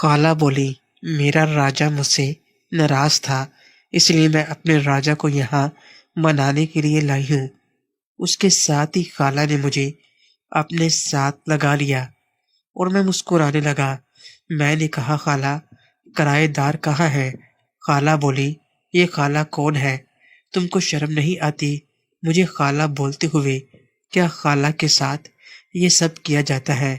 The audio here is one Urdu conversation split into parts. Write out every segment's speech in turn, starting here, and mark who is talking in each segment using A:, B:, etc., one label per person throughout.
A: خالہ بولی، میرا راجا مجھ سے ناراض تھا، اس لیے میں اپنے راجا کو یہاں منانے کے لیے لائی ہوں۔ اس کے ساتھ ہی خالہ نے مجھے اپنے ساتھ لگا لیا اور میں مسکرانے لگا۔ میں نے کہا، خالہ کرایہ دار کہاں ہے؟ خالہ بولی، یہ خالہ کون ہے؟ تم کو شرم نہیں آتی مجھے خالہ بولتے ہوئے؟ کیا خالہ کے ساتھ یہ سب کیا جاتا ہے؟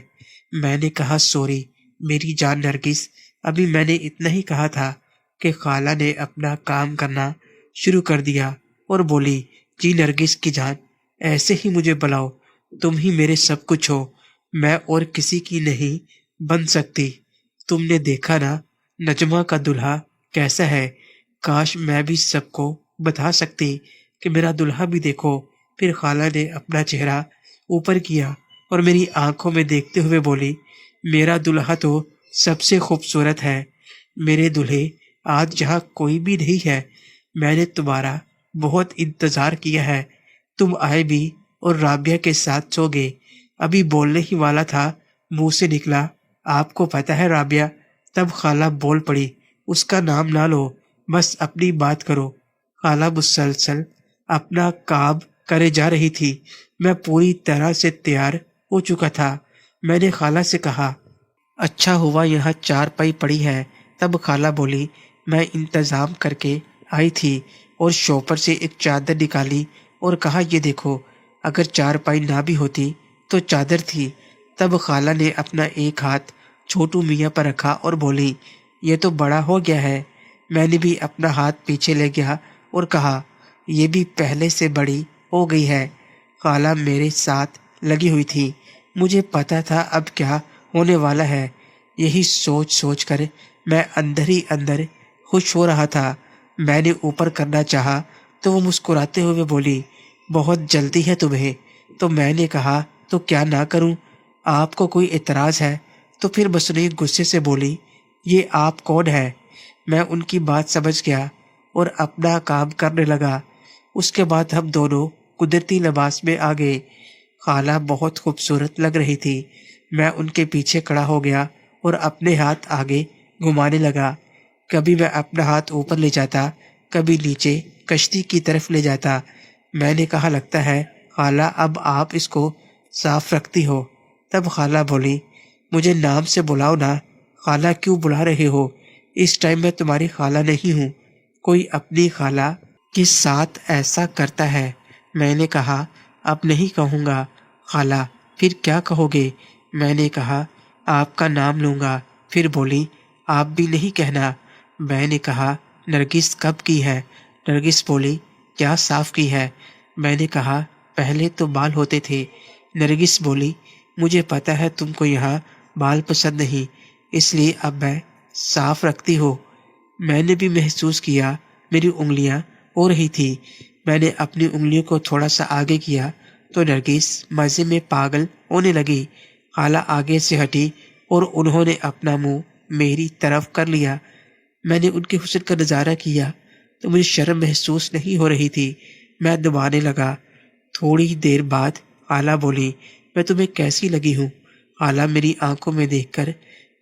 A: میں نے کہا، سوری میری جان نرگس، ابھی میں نے اتنا ہی کہا تھا کہ خالہ نے اپنا کام کرنا شروع کر دیا اور بولی، جی نرگس کی جان، ایسے ہی مجھے بلاؤ، تم ہی میرے سب کچھ ہو، میں اور کسی کی نہیں بن سکتی۔ تم نے دیکھا نا نجمہ کا دلہا کیسا ہے؟ کاش میں بھی سب کو بتا سکتی کہ میرا دلہا بھی دیکھو۔ پھر خالہ نے اپنا چہرہ اوپر کیا اور میری آنکھوں میں دیکھتے ہوئے بولی، میرا دلہا تو سب سے خوبصورت ہے۔ میرے دلہے، آج یہاں کوئی بھی نہیں ہے، میں نے تمہارا بہت انتظار کیا ہے، تم آئے بھی اور رابعہ کے ساتھ سو گئے۔ ابھی بولنے ہی والا تھا، منہ سے نکلا، آپ کو پتہ ہے رابعہ؟ تب خالہ بول پڑی، اس کا نام نہ لو، بس اپنی بات کرو۔ خالہ مسلسل اپنا کام کرے جا رہی تھی۔ میں پوری طرح سے تیار ہو چکا تھا۔ میں نے خالہ سے کہا، اچھا ہوا یہاں چارپائی پڑی ہے۔ تب خالہ بولی، میں انتظام کر کے آئی تھی، اور شوپر سے ایک چادر نکالی اور کہا، یہ دیکھو، اگر چارپائی نہ بھی ہوتی تو چادر تھی۔ تب خالہ نے اپنا ایک ہاتھ چھوٹو میاں پر رکھا اور بولی، یہ تو بڑا ہو گیا ہے۔ میں نے بھی اپنا ہاتھ پیچھے لے گیا اور کہا، یہ بھی پہلے سے بڑی ہو گئی ہے۔ خالہ میرے ساتھ لگی ہوئی تھی، مجھے پتا تھا اب کیا ہونے والا ہے۔ یہی سوچ سوچ کر میں اندر ہی اندر خوش ہو رہا تھا۔ میں نے اوپر کرنا چاہا تو وہ مسکراتے ہوئے بولی، بہت جلدی ہے تمہیں؟ تو میں نے کہا، تو کیا نہ کروں؟ آپ کو کوئی اعتراض ہے؟ تو پھر مصنوعی غصے سے بولی، یہ آپ کون ہے؟ میں ان کی بات سمجھ گیا اور اپنا کام کرنے لگا۔ اس کے بعد ہم دونوں قدرتی لباس میں آ گئے۔ خالہ بہت خوبصورت لگ رہی تھی۔ میں ان کے پیچھے کھڑا ہو گیا اور اپنے ہاتھ آگے گھمانے لگا۔ کبھی میں اپنا ہاتھ اوپر لے جاتا، کبھی نیچے کشتی کی طرف لے جاتا۔ میں نے کہا، لگتا ہے خالہ اب آپ اس کو صاف رکھتی ہو۔ تب خالہ بولی، مجھے نام سے بلاؤ نا۔ خالہ کیوں بلا رہے ہو؟ اس ٹائم میں تمہاری خالہ نہیں ہوں۔ کوئی اپنی خالہ کے ساتھ ایسا کرتا ہے؟ میں نے کہا، اب نہیں کہوں گا۔ خالہ، پھر کیا کہو گے؟ میں نے کہا، آپ کا نام لوں گا۔ پھر بولی، آپ بھی نہیں کہنا۔ میں نے کہا، نرگس کب کی ہے؟ نرگس بولی، کیا صاف کی ہے؟ میں نے کہا، پہلے تو بال ہوتے تھے۔ نرگس بولی، مجھے پتا ہے تم کو یہاں بال پسند نہیں، اس لیے اب میں صاف رکھتی ہوں۔ میں نے بھی محسوس کیا میری انگلیاں ہو رہی تھی۔ میں نے اپنی انگلیوں کو تھوڑا سا آگے کیا تو نرگس مزے میں پاگل ہونے لگی۔ خالہ آگے سے ہٹی اور انہوں نے اپنا منہ میری طرف کر لیا۔ میں نے ان کے حسن کا نظارہ کیا تو مجھے شرم محسوس نہیں ہو رہی تھی۔ میں دبانے لگا۔ تھوڑی دیر بعد خالہ بولی، میں تمہیں کیسی لگی ہوں؟ خالہ میری آنکھوں میں دیکھ کر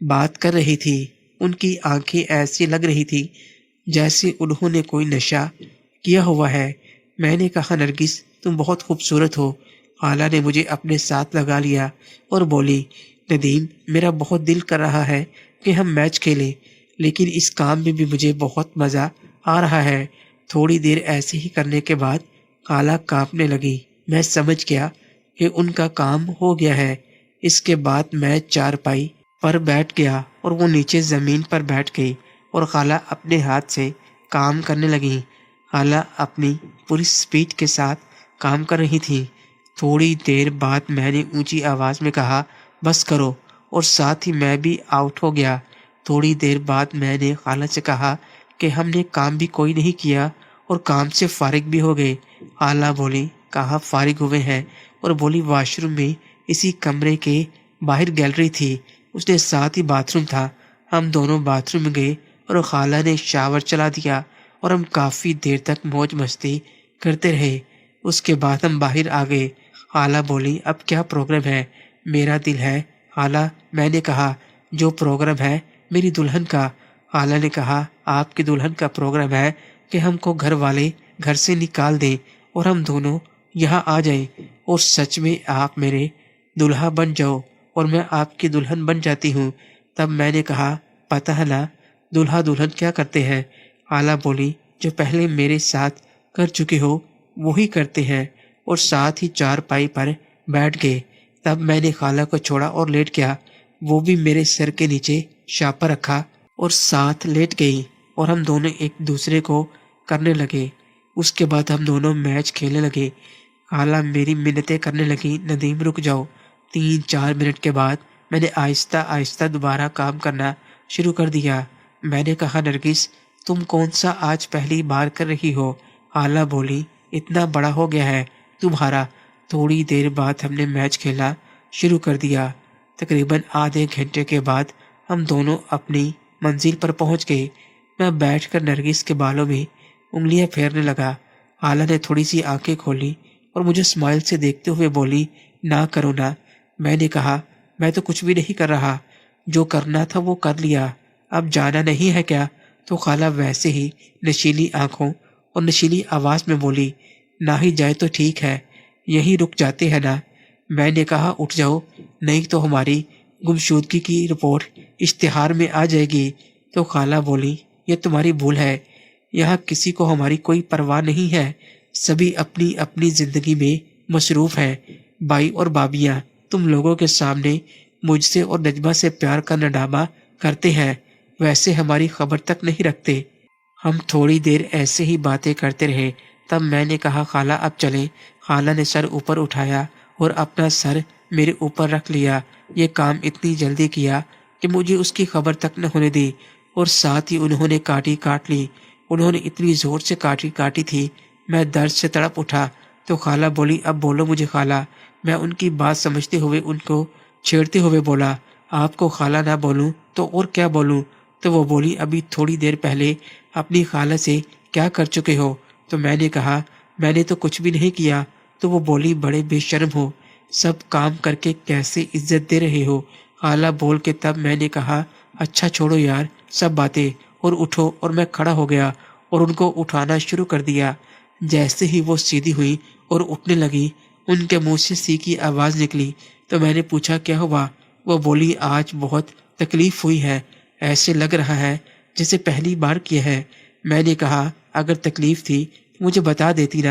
A: بات کر رہی تھی۔ ان کی آنکھیں ایسی لگ رہی تھی جیسے انہوں نے کوئی نشہ کیا ہوا ہے۔ میں نے کہا، نرگس تم بہت خوبصورت ہو۔ خالہ نے مجھے اپنے ساتھ لگا لیا اور بولی، ندیم میرا بہت دل کر رہا ہے کہ ہم میچ کھیلیں، لیکن اس کام میں بھی مجھے بہت مزہ آ رہا ہے۔ تھوڑی دیر ایسے ہی کرنے کے بعد خالہ کانپنے لگی۔ میں سمجھ گیا کہ ان کا کام ہو گیا ہے۔ اس کے بعد میں چارپائی پر بیٹھ گیا اور وہ نیچے زمین پر بیٹھ گئی اور خالہ اپنے ہاتھ سے کام کرنے لگی۔ خالہ اپنی پوری سپیڈ کے ساتھ کام کر رہی تھی۔ تھوڑی دیر بعد میں نے اونچی آواز میں کہا، بس کرو، اور ساتھ ہی میں بھی آؤٹ ہو گیا۔ تھوڑی دیر بعد میں نے خالہ سے کہا کہ ہم نے کام بھی کوئی نہیں کیا اور کام سے فارغ بھی ہو گئے۔ خالہ بولی، کہاں فارغ ہوئے ہیں؟ اور بولی، واش روم میں اسی کمرے کے باہر گیلری تھی، اس کے ساتھ ہی باتھ روم تھا۔ ہم دونوں باتھ روم گئے اور خالہ نے شاور چلا دیا اور ہم کافی دیر تک موج مستی کرتے رہے۔ اس کے بعد ہم باہر آ گئے۔ خالہ بولی، اب کیا پروگرام ہے؟ میرا دل ہے خالہ۔ میں نے کہا، جو پروگرام ہے میری دلہن کا۔ خالہ نے کہا آپ کی دلہن کا پروگرام ہے کہ ہم کو گھر والے گھر سے نکال دیں اور ہم دونوں یہاں آ جائیں، اور سچ میں آپ میرے دلہا بن جاؤ اور میں آپ کی دلہن بن جاتی ہوں۔ تب میں نے کہا پتہ ہے نا دلہا دلہن کیا کرتے ہیں؟ خالہ بولی جو پہلے میرے ساتھ کر چکے ہو وہی کرتے ہیں، اور ساتھ ہی چارپائی پر بیٹھ گئے۔ تب میں نے خالہ کو چھوڑا اور لیٹ گیا، وہ بھی میرے سر کے نیچے شاپر رکھا اور ساتھ لیٹ گئی، اور ہم دونوں ایک دوسرے کو کرنے لگے۔ اس کے بعد ہم دونوں میچ کھیلنے لگے۔ خالہ میری منتیں کرنے لگی ندیم رک جاؤ۔ 3-4 منٹ کے بعد میں نے آہستہ آہستہ دوبارہ کام کرنا شروع کر دیا۔ میں نے کہا نرگس تم کون سا آج پہلی بار کر رہی ہو؟ خالہ بولی اتنا بڑا ہو گیا ہے تمہارا۔ تھوڑی دیر بعد ہم نے میچ کھیلنا شروع کر دیا۔ تقریباً آدھے گھنٹے کے بعد ہم دونوں اپنی منزل پر پہنچ گئے۔ میں بیٹھ کر نرگس کے بالوں میں انگلیاں پھیرنے لگا۔ خالہ نے تھوڑی سی آنکھیں کھولی اور مجھے اسمائل سے دیکھتے ہوئے بولی نہ کرو نا۔ میں نے کہا میں تو کچھ بھی نہیں کر رہا، جو کرنا تھا وہ کر لیا، اب جانا نہیں ہے کیا؟ تو خالہ ویسے ہی نشیلی آنکھوں اور نشیلی آواز میں بولی نہ ہی جائے تو ٹھیک ہے، یہی رک جاتے ہیں نا۔ میں نے کہا اٹھ جاؤ نہیں تو ہماری گمشدگی کی رپورٹ اشتہار میں آ جائے گی۔ تو خالہ بولی یہ تمہاری بھول ہے، یہاں کسی کو ہماری کوئی پرواہ نہیں ہے، سبھی اپنی اپنی زندگی میں مصروف ہیں۔ بھائی اور بھابیاں تم لوگوں کے سامنے مجھ سے اور نجمہ سے پیار کا ندامہ کرتے ہیں، ویسے ہماری خبر تک نہیں رکھتے۔ ہم تھوڑی دیر ایسے ہی باتیں کرتے رہے۔ تب میں نے کہا خالہ اب چلیں۔ خالہ نے سر اوپر اٹھایا اور اپنا سر میرے اوپر رکھ لیا۔ یہ کام اتنی جلدی کیا کہ مجھے اس کی خبر تک نہ ہونے دی، اور ساتھ ہی انہوں نے کاٹی کاٹ لی۔ انہوں نے اتنی زور سے کاٹی تھی میں درد سے تڑپ اٹھا۔ تو خالہ بولی اب بولو مجھے خالہ۔ میں ان کی بات سمجھتے ہوئے ان کو چھیڑتے ہوئے بولا آپ کو خالہ نہ بولوں تو اور کیا بولوں؟ تو وہ بولی ابھی تھوڑی دیر پہلے اپنی خالہ سے کیا کر چکے ہو؟ تو میں نے کہا میں نے تو کچھ بھی نہیں کیا۔ تو وہ بولی بڑے بے شرم ہو، سب کام کر کے کیسے عزت دے رہے ہو؟ خالہ بول کے تب میں نے کہا اچھا چھوڑو یار سب باتیں اور اٹھو، اور میں کھڑا ہو گیا اور ان کو اٹھانا شروع کر دیا۔ جیسے ہی وہ سیدھی ہوئی اور اٹھنے لگی ان کے منہ سے سی کی آواز نکلی۔ تو میں نے پوچھا کیا ہوا؟ وہ بولی آج بہت تکلیف ہوئی ہے، ایسے لگ رہا ہے جیسے پہلی بار کیا ہے۔ میں نے کہا اگر تکلیف تھی تو مجھے بتا دیتی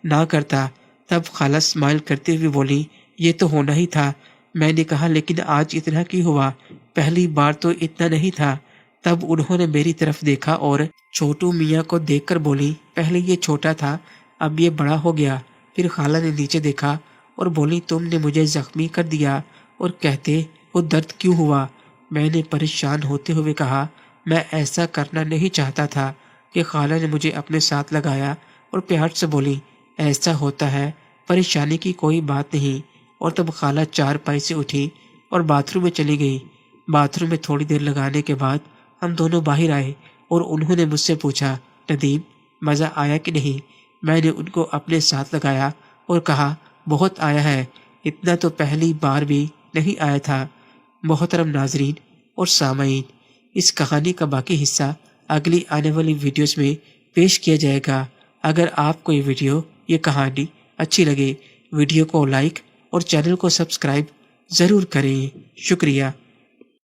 A: نہ کرتا۔ تب خالہ اسمائل کرتے ہوئے بولی یہ تو ہونا ہی تھا۔ میں نے کہا لیکن آج اتنا کیوں ہوا؟ پہلی بار تو اتنا نہیں تھا۔ تب انہوں نے میری طرف دیکھا اور چھوٹو میاں کو دیکھ کر بولی پہلے یہ چھوٹا تھا اب یہ بڑا ہو گیا۔ پھر خالہ نے نیچے دیکھا اور بولی تم نے مجھے زخمی کر دیا، اور کہتے وہ درد کیوں ہوا؟ میں نے پریشان ہوتے ہوئے کہا میں ایسا کرنا نہیں چاہتا تھا۔ کہ خالہ نے مجھے اپنے ساتھ لگایا اور پیار سے بولی ایسا ہوتا ہے، پریشانی کی کوئی بات نہیں۔ اور تب خالہ چارپائی سے اٹھی اور باتھ روم میں چلی گئی۔ باتھ روم میں تھوڑی دیر لگانے کے بعد ہم دونوں باہر آئے اور انہوں نے مجھ سے پوچھا ندیم مزہ آیا کہ نہیں؟ میں نے ان کو اپنے ساتھ لگایا اور کہا بہت آیا ہے، اتنا تو پہلی بار بھی نہیں آیا تھا۔ محترم ناظرین اور سامعین، اس کہانی کا باقی حصہ اگلی آنے والی ویڈیوز میں پیش کیا جائے گا۔ اگر آپ کو یہ ویڈیو یہ کہانی اچھی لگے ویڈیو کو لائک اور چینل کو سبسکرائب ضرور کریں۔ شکریہ۔